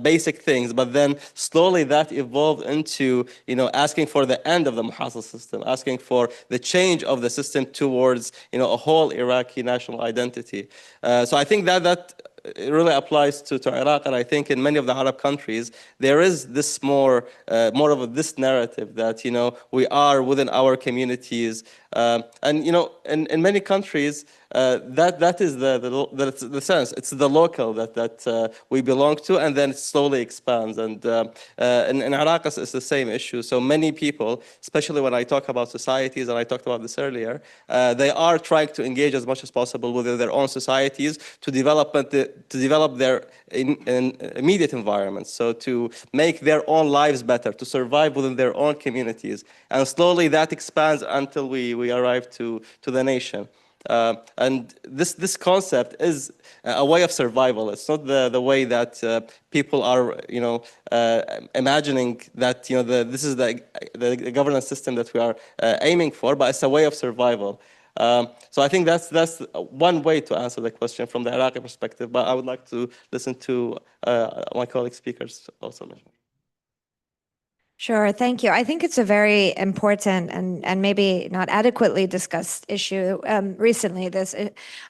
basic things, but then slowly that evolved into, you know, asking for the end of the Muhassas system, asking for the change of the system towards, you know, a whole Iraqi national identity. So I think that it really applies to Iraq, and I think in many of the Arab countries there is this more of this narrative that, you know, we are within our communities, and, you know, in many countries that is the sense. It's the local that we belong to, and then it slowly expands. And in Iraq, it's the same issue. So many people, especially when I talk about societies, and I talked about this earlier, they are trying to engage as much as possible within their own societies to develop their immediate environments. So to make their own lives better, to survive within their own communities, and slowly that expands until we arrive to the nation. And this concept is a way of survival. It's not the way that people are, you know, imagining that, you know, this is the governance system that we are aiming for, but it's a way of survival. So I think that's one way to answer the question from the Iraqi perspective, but I would like to listen to my colleague speakers also. Sure, thank you. I think it's a very important and maybe not adequately discussed issue recently. This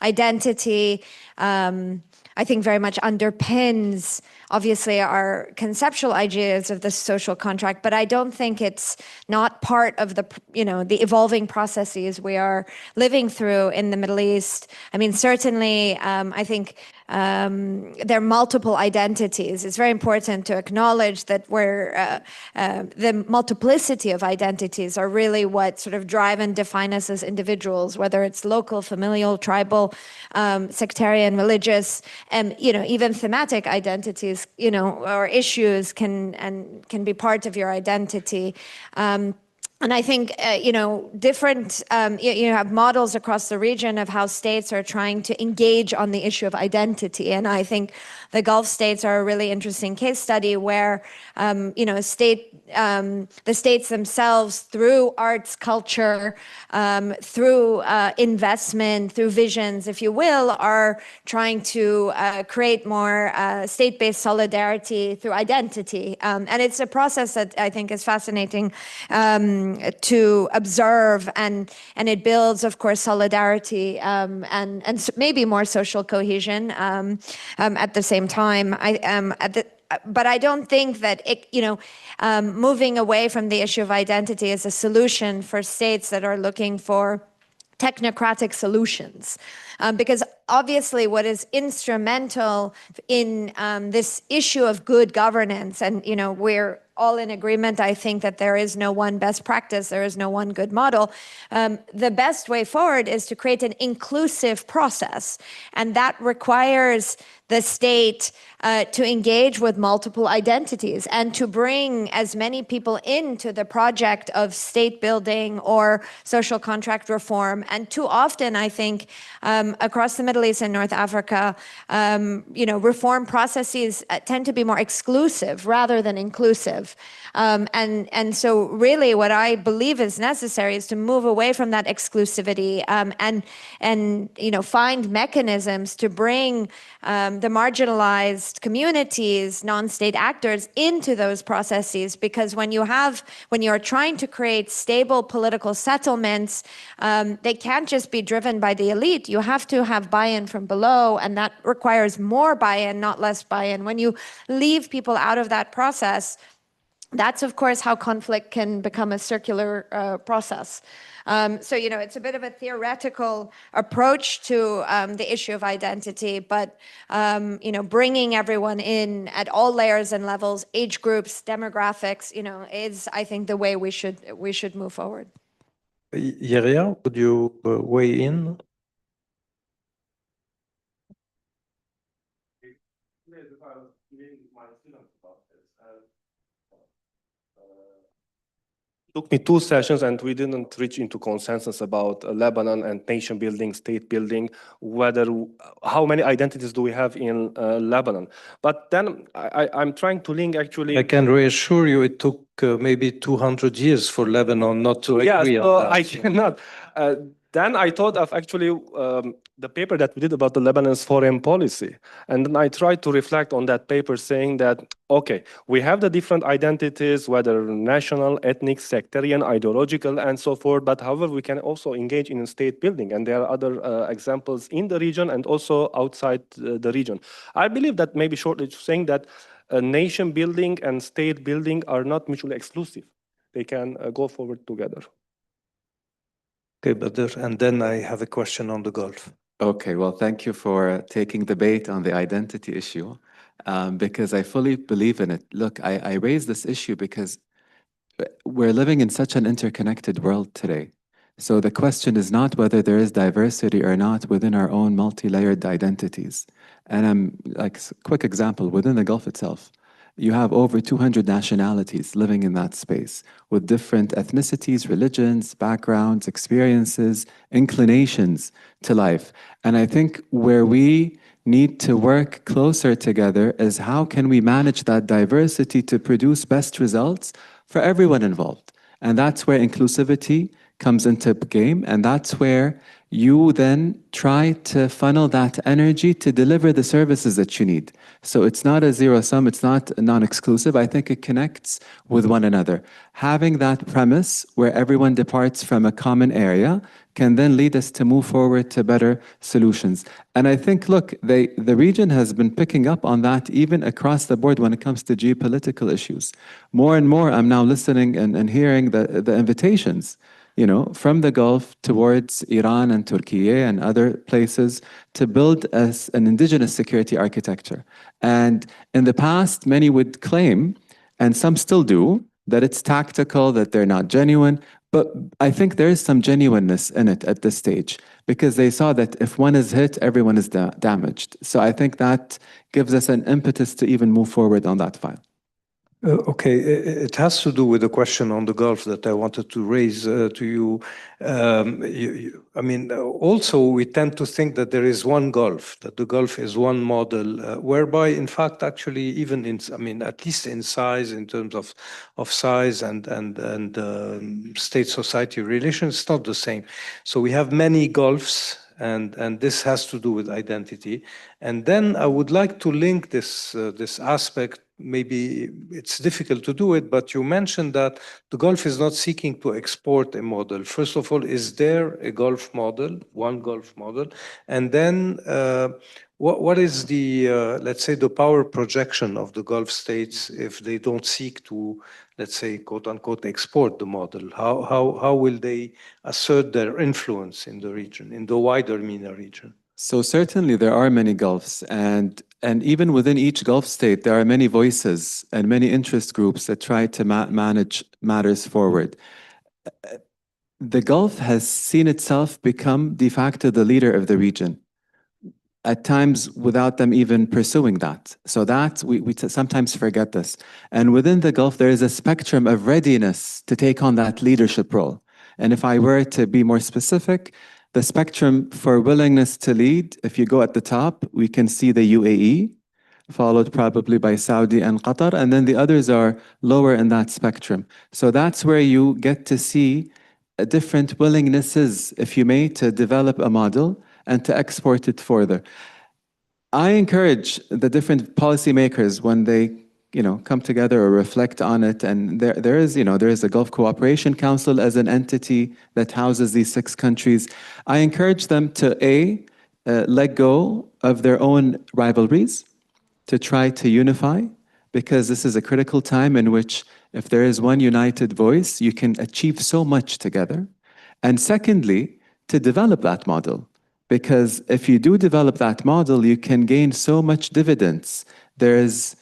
identity, I think, very much underpins, obviously, our conceptual ideas of the social contract, but I don't think it's not part of the, you know, the evolving processes we are living through in the Middle East. I mean, certainly, I think there are multiple identities. It's very important to acknowledge that the multiplicity of identities are really what sort of drive and define us as individuals, whether it's local, familial, tribal, sectarian, religious, and, you know, even thematic identities, you know, or issues can be part of your identity. And I think, you know, different, you have models across the region of how states are trying to engage on the issue of identity. And I think the Gulf states are a really interesting case study where, you know, the states themselves, through arts, culture, through investment, through visions, if you will, are trying to create more state-based solidarity through identity. And it's a process that I think is fascinating to observe, and it builds, of course, solidarity and maybe more social cohesion at the same time. But I don't think that it, you know, moving away from the issue of identity is a solution for states that are looking for technocratic solutions. Because obviously what is instrumental in this issue of good governance, and, you know, we're all in agreement, I think, that there is no one best practice, there is no one good model. The best way forward is to create an inclusive process. And that requires the state to engage with multiple identities and to bring as many people into the project of state building or social contract reform. And too often, I think, across the Middle East and North Africa, reform processes tend to be more exclusive rather than inclusive. And so really what I believe is necessary is to move away from that exclusivity and find mechanisms to bring the marginalized communities, non-state actors into those processes, because when you're trying to create stable political settlements, they can't just be driven by the elite. You have to have buy-in from below, and that requires more buy-in, not less buy-in. When you leave people out of that process, that's, of course, how conflict can become a circular process. So, it's a bit of a theoretical approach to the issue of identity, but, bringing everyone in at all layers and levels, age groups, demographics, is, I think, the way we should move forward. Yeria, would you weigh in? Took me 2 sessions and we didn't reach into consensus about Lebanon and nation building, state building, how many identities do we have in Lebanon. But then I'm trying to link actually. I can reassure you it took maybe 200 years for Lebanon not to agree on that. I cannot. Then I thought of actually the paper that we did about the Lebanon's foreign policy. And then I tried to reflect on that paper saying that, okay, we have the different identities, whether national, ethnic, sectarian, ideological, and so forth. But however, we can also engage in state building. And there are other examples in the region and also outside the region. I believe that maybe shortly saying that nation building and state building are not mutually exclusive. They can go forward together. Okay, Badr, and then I have a question on the Gulf. Okay, well, thank you for taking the bait on the identity issue, because I fully believe in it. Look, I raise this issue because we're living in such an interconnected world today. So the question is not whether there is diversity or not within our own multi-layered identities. And I'm like, quick example, within the Gulf itself, you have over 200 nationalities living in that space with different ethnicities, religions, backgrounds, experiences, inclinations to life. And I think where we need to work closer together is how can we manage that diversity to produce best results for everyone involved. And that's where inclusivity comes into game, and that's where you then try to funnel that energy to deliver the services that you need. So it's not a zero sum, it's not non-exclusive. I think it connects with one another. Having that premise where everyone departs from a common area can then lead us to move forward to better solutions. And I think, look, the region has been picking up on that even across the board when it comes to geopolitical issues. More and more, I'm now listening and hearing the invitations, from the Gulf towards Iran and Turkey and other places to build an indigenous security architecture. And in the past, many would claim, and some still do, that it's tactical, that they're not genuine. But I think there is some genuineness in it at this stage, because they saw that if one is hit, everyone is damaged. So I think that gives us an impetus to even move forward on that file. Okay, it has to do with the question on the Gulf that I wanted to raise to you. Also, we tend to think that there is one Gulf, that the Gulf is one model, whereby, in fact, actually, even at least in size, in terms of size and state-society relations, it's not the same. So we have many Gulfs, and this has to do with identity. And then I would like to link this aspect. Maybe it's difficult to do it, but you mentioned that the Gulf is not seeking to export a model. First of all, is there a Gulf model, one Gulf model? And then what is the, let's say, the power projection of the Gulf states if they don't seek to, let's say, quote unquote, export the model? How will they assert their influence in the region, in the wider MENA region? So certainly there are many Gulfs, and even within each Gulf state, there are many voices and many interest groups that try to manage matters forward. The Gulf has seen itself become de facto the leader of the region. at times without them even pursuing that. So that we sometimes forget this. And within the Gulf, there is a spectrum of readiness to take on that leadership role. And if I were to be more specific, the spectrum for willingness to lead, if you go at the top, we can see the UAE, followed probably by Saudi and Qatar, and then the others are lower in that spectrum. So that's where you get to see different willingnesses, if you may, to develop a model and to export it further. I encourage the different policymakers when they come together or reflect on it, and there is a Gulf Cooperation Council as an entity that houses these 6 countries. I encourage them to let go of their own rivalries, to try to unify, because this is a critical time in which if there is one united voice, you can achieve so much together. And secondly, to develop that model, because if you do develop that model, you can gain so much dividends. There is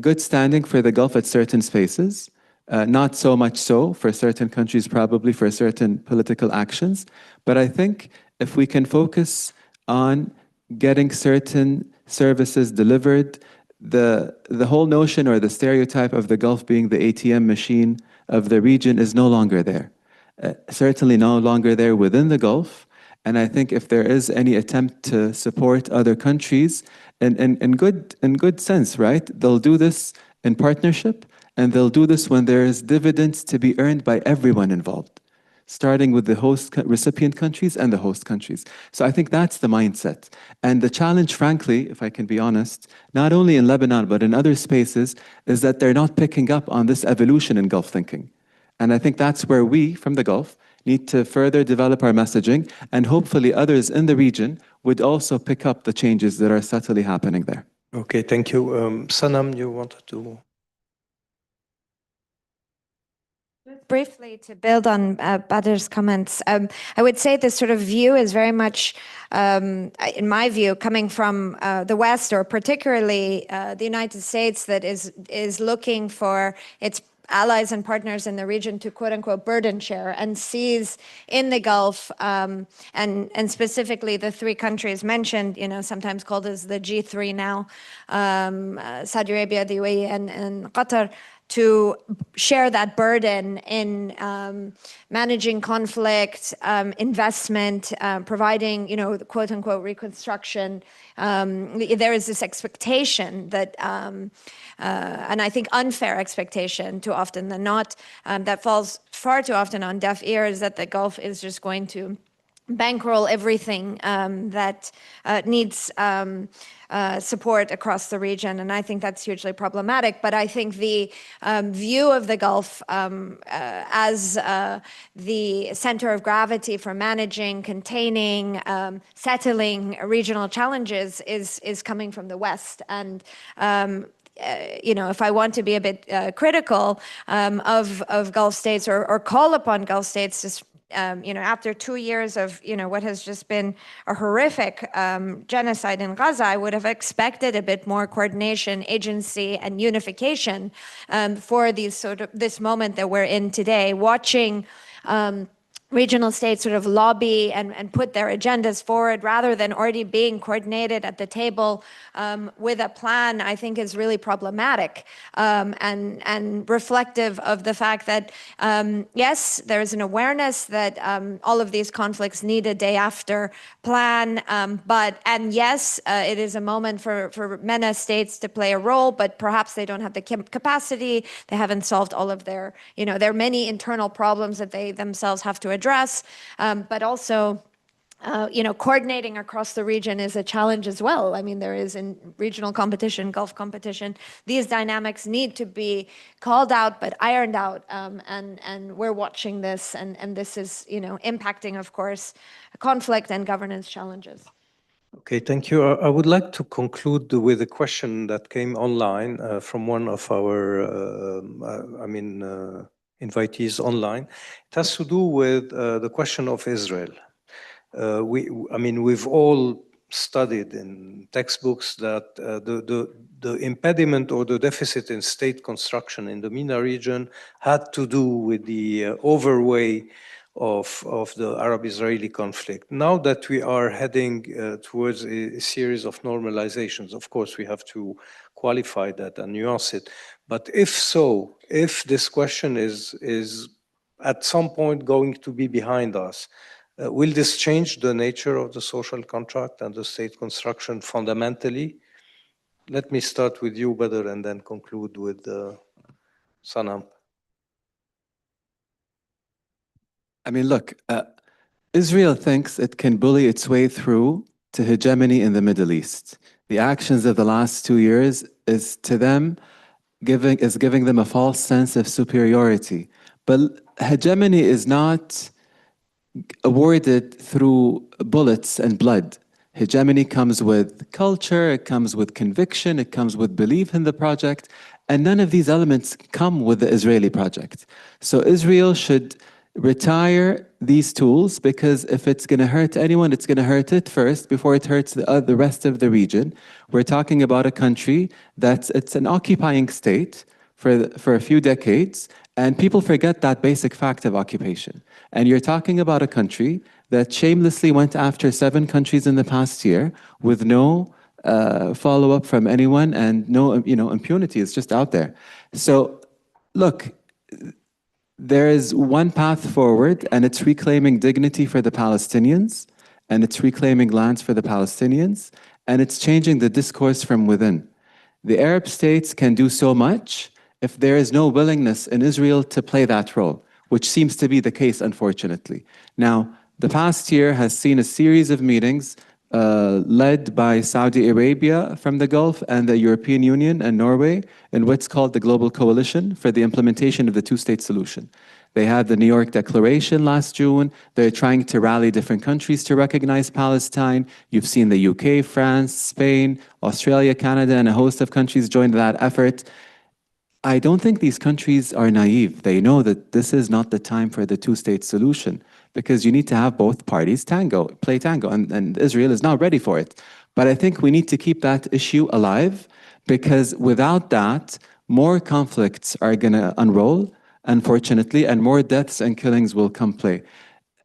good standing for the Gulf at certain spaces, not so much so for certain countries, probably for certain political actions. But I think if we can focus on getting certain services delivered, the whole notion or the stereotype of the Gulf being the ATM machine of the region is no longer there. Certainly no longer there within the Gulf. And I think if there is any attempt to support other countries in good sense, right? They'll do this in partnership, and they'll do this when there is dividends to be earned by everyone involved, starting with the recipient countries and the host countries. So I think that's the mindset. And the challenge, frankly, if I can be honest, not only in Lebanon, but in other spaces, is that they're not picking up on this evolution in Gulf thinking. And I think that's where we, from the Gulf, need to further develop our messaging, and hopefully others in the region would also pick up the changes that are subtly happening there. Okay, thank you. Sanam, you wanted to? Briefly, to build on Badr's comments, I would say this sort of view is very much, in my view, coming from the West, or particularly the United States, that is looking for its allies and partners in the region to quote-unquote burden share, and sees in the Gulf, and specifically the 3 countries mentioned, sometimes called as the G3 now, Saudi Arabia, the UAE, and Qatar, to share that burden in managing conflict, investment, providing, quote-unquote reconstruction. There is this expectation that, and I think unfair expectation too often than not, that falls far too often on deaf ears, that the Gulf is just going to bankroll everything that needs support across the region. And I think that's hugely problematic. But I think the view of the Gulf as the center of gravity for managing, containing, settling regional challenges is coming from the West. And if I want to be a bit critical of Gulf states, or call upon Gulf states to after 2 years of, what has just been a horrific genocide in Gaza, I would have expected a bit more coordination, agency, and unification for this moment that we're in today, watching regional states sort of lobby and put their agendas forward rather than already being coordinated at the table with a plan, I think is really problematic and reflective of the fact that, yes, there is an awareness that all of these conflicts need a day after plan, and yes, it is a moment for MENA states to play a role, but perhaps they don't have the capacity, they haven't solved all of their, there are many internal problems that they themselves have to address, but also, coordinating across the region is a challenge as well. I mean, there is in regional competition, Gulf competition, these dynamics need to be called out, but ironed out. And we're watching this, and this is, impacting, of course, conflict and governance challenges. Okay, thank you. I would like to conclude with a question that came online from one of our, invitees online. It has to do with the question of Israel. We've all studied in textbooks that the impediment or the deficit in state construction in the MENA region had to do with the overweight of the Arab-Israeli conflict. Now that we are heading towards a series of normalizations, of course, we have to qualify that and nuance it. But if so, if this question is at some point going to be behind us, will this change the nature of the social contract and the state construction fundamentally? Let me start with you, Badr, and then conclude with Sanam. I mean, look, Israel thinks it can bully its way through to hegemony in the Middle East. The actions of the last 2 years is to them giving them a false sense of superiority. But hegemony is not awarded through bullets and blood. Hegemony comes with culture, it comes with conviction, it comes with belief in the project, and none of these elements come with the Israeli project. So Israel should retire these tools, because if it's going to hurt anyone, it's going to hurt it first before it hurts the rest of the region. We're talking about a country it's an occupying state for a few decades, and people forget that basic fact of occupation. And you're talking about a country that shamelessly went after 7 countries in the past year with no follow-up from anyone and no impunity. It's just out there. So look, there is one path forward, and it's reclaiming dignity for the Palestinians, and it's reclaiming lands for the Palestinians, and it's changing the discourse from within. The Arab states can do so much if there is no willingness in Israel to play that role, which seems to be the case, unfortunately. Now, the past year has seen a series of meetings led by Saudi Arabia from the Gulf and the European Union and Norway in what's called the Global Coalition for the implementation of the two-state solution. They had the New York Declaration last June. They're trying to rally different countries to recognize Palestine. You've seen the UK, France, Spain, Australia, Canada, and a host of countries join that effort. I don't think these countries are naive. They know that this is not the time for the two-state solution, because you need to have both parties play tango, and Israel is not ready for it. But I think we need to keep that issue alive, because without that, more conflicts are going to unroll, unfortunately, and more deaths and killings will come play.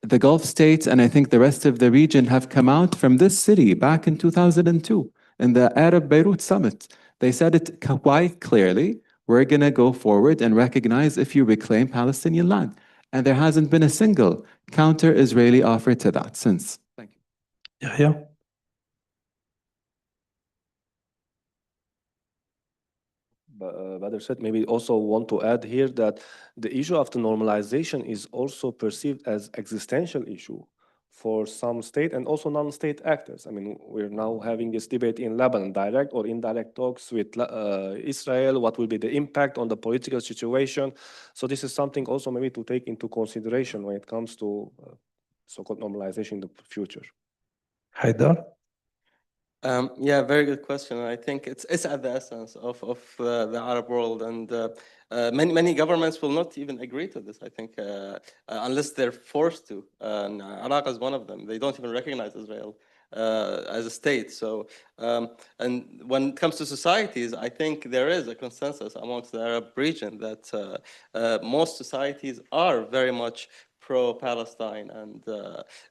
The Gulf states, and I think the rest of the region, have come out from this city back in 2002 in the Arab Beirut Summit. They said it quite clearly: we're going to go forward and recognize if you reclaim Palestinian land. And there hasn't been a single counter-Israeli offer to that since. Thank you. Yeah. Badr said, maybe also want to add here that the issue of the normalization is also perceived as existential issue for some state and also non-state actors. I mean, we're now having this debate in Lebanon, direct or indirect talks with Israel. What will be the impact on the political situation? So this is something also maybe to take into consideration when it comes to so-called normalization in the future. Haidar? Yeah, very good question. I think it's at the essence of the Arab world, and many governments will not even agree to this. I think unless they're forced to. And Iraq is one of them. They don't even recognize Israel as a state. So, and when it comes to societies, I think there is a consensus amongst the Arab region that most societies are very much pro-Palestine, and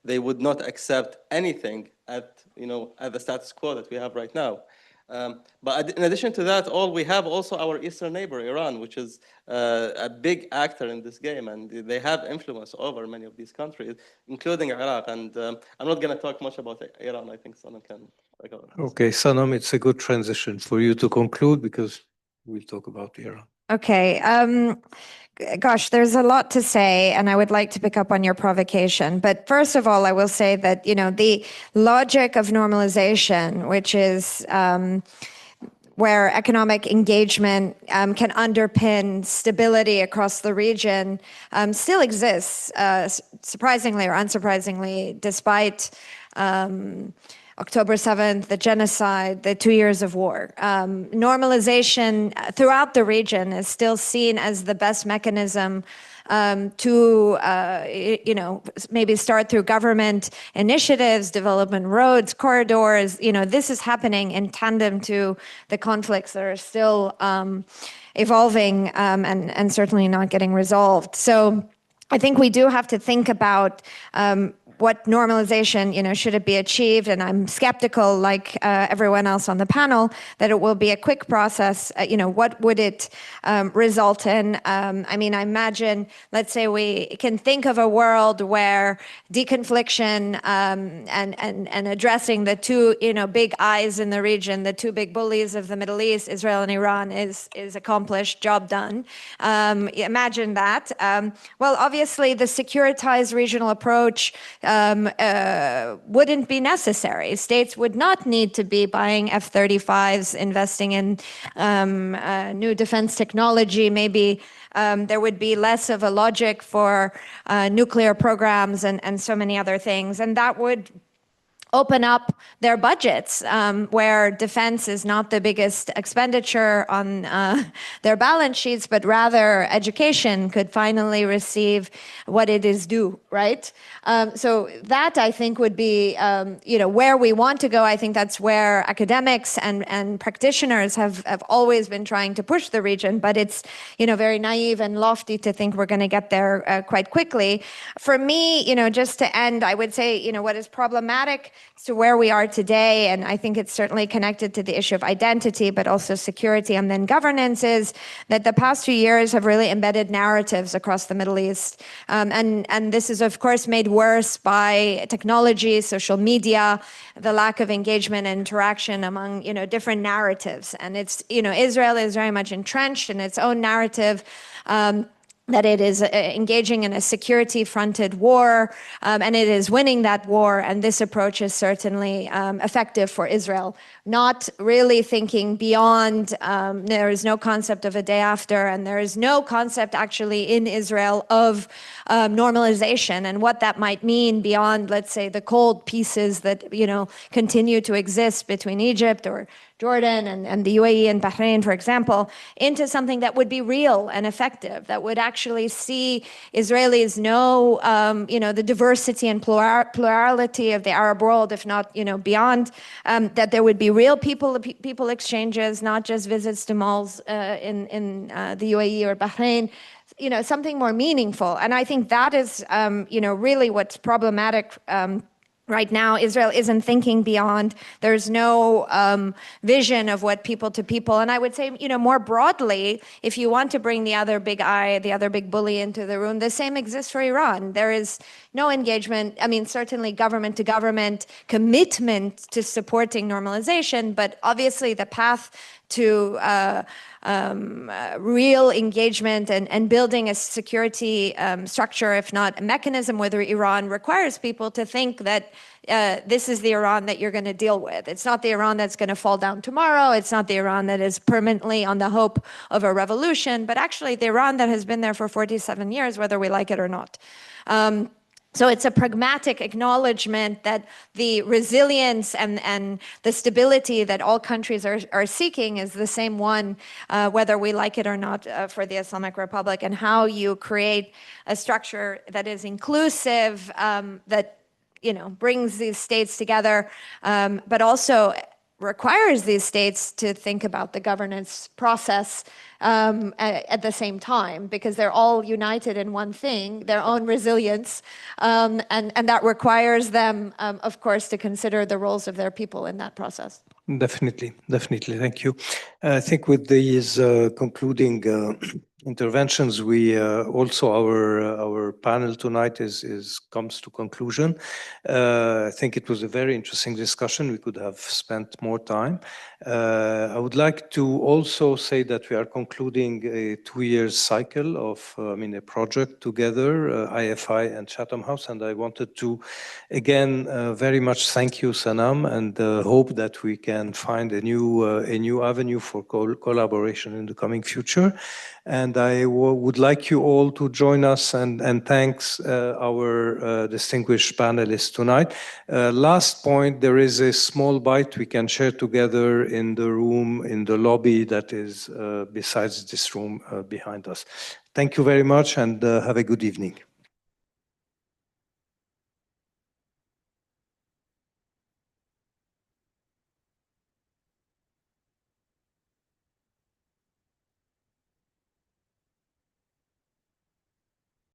they would not accept anything at the status quo that we have right now. But in addition to that, we have also our eastern neighbor, Iran, which is a big actor in this game, and they have influence over many of these countries, including Iraq. And I'm not going to talk much about Iran. I think Sanam can. Okay, Sanam, it's a good transition for you to conclude, because we'll talk about Iran. Okay. Gosh, there's a lot to say, and I would like to pick up on your provocation. But first of all, I will say that, the logic of normalization, which is where economic engagement can underpin stability across the region, still exists, surprisingly or unsurprisingly, despite October 7th, the genocide, the 2 years of war. Normalization throughout the region is still seen as the best mechanism to, maybe start through government initiatives, development roads, corridors. This is happening in tandem to the conflicts that are still evolving and certainly not getting resolved. So I think we do have to think about what normalization, should it be achieved? And I'm skeptical, like everyone else on the panel, that it will be a quick process. What would it result in? I mean, I imagine, let's say we can think of a world where deconfliction and addressing the two, big eyes in the region, the two big bullies of the Middle East, Israel and Iran, is accomplished, job done. Imagine that. Well, obviously, the securitized regional approach wouldn't be necessary. States would not need to be buying F-35s, investing in new defense technology. Maybe there would be less of a logic for nuclear programs and so many other things. And that would open up their budgets, where defense is not the biggest expenditure on their balance sheets, but rather education could finally receive what it is due, right? So that, I think, would be where we want to go. I think that's where academics and practitioners have always been trying to push the region, but it's very naive and lofty to think we're going to get there quite quickly. For me, just to end, I would say what is problematic to where we are today, and I think it's certainly connected to the issue of identity, but also security and then governance, is that the past few years have really embedded narratives across the Middle East. And this is, of course, made worse by technology, social media, the lack of engagement and interaction among, different narratives. And it's, Israel is very much entrenched in its own narrative, that it is engaging in a security-fronted war, and it is winning that war, and this approach is certainly effective for Israel. Not really thinking beyond, there is no concept of a day after, and there is no concept actually in Israel of normalization and what that might mean beyond, let's say, the cold pieces that, continue to exist between Egypt or Jordan and the UAE and Bahrain, for example, into something that would be real and effective, that would actually see Israelis know, the diversity and plurality of the Arab world, if not, beyond, that there would be real people exchanges, not just visits to malls in the UAE or Bahrain, something more meaningful. And I think that is, really what's problematic right now. Israel isn't thinking beyond. There's no vision of what people to people. And I would say, more broadly, if you want to bring the other big eye, the other big bully into the room, the same exists for Iran. There is no engagement. I mean, certainly government to government commitment to supporting normalization, but obviously the path to real engagement and building a security structure, if not a mechanism, whether Iran requires people to think that this is the Iran that you're going to deal with. It's not the Iran that's going to fall down tomorrow. It's not the Iran that is permanently on the hope of a revolution, but actually the Iran that has been there for 47 years, whether we like it or not. So it's a pragmatic acknowledgement that the resilience and the stability that all countries are seeking is the same one, whether we like it or not, for the Islamic Republic, and how you create a structure that is inclusive, that brings these states together, but also requires these states to think about the governance process at the same time, because they're all united in one thing, their own resilience, and that requires them, of course, to consider the roles of their people in that process. Definitely. Thank you. I think with these concluding interventions, we also our panel tonight comes to conclusion. I think it was a very interesting discussion. We could have spent more time. I would like to also say that we are concluding a 2-year cycle of, a project together, IFI and Chatham House, and I wanted to again very much thank you, Sanam, and hope that we can find a new avenue for collaboration in the coming future. And I would like you all to join us and thanks our distinguished panelists tonight. Last point, there is a small bite we can share together in the room, in the lobby that is besides this room behind us. Thank you very much and have a good evening.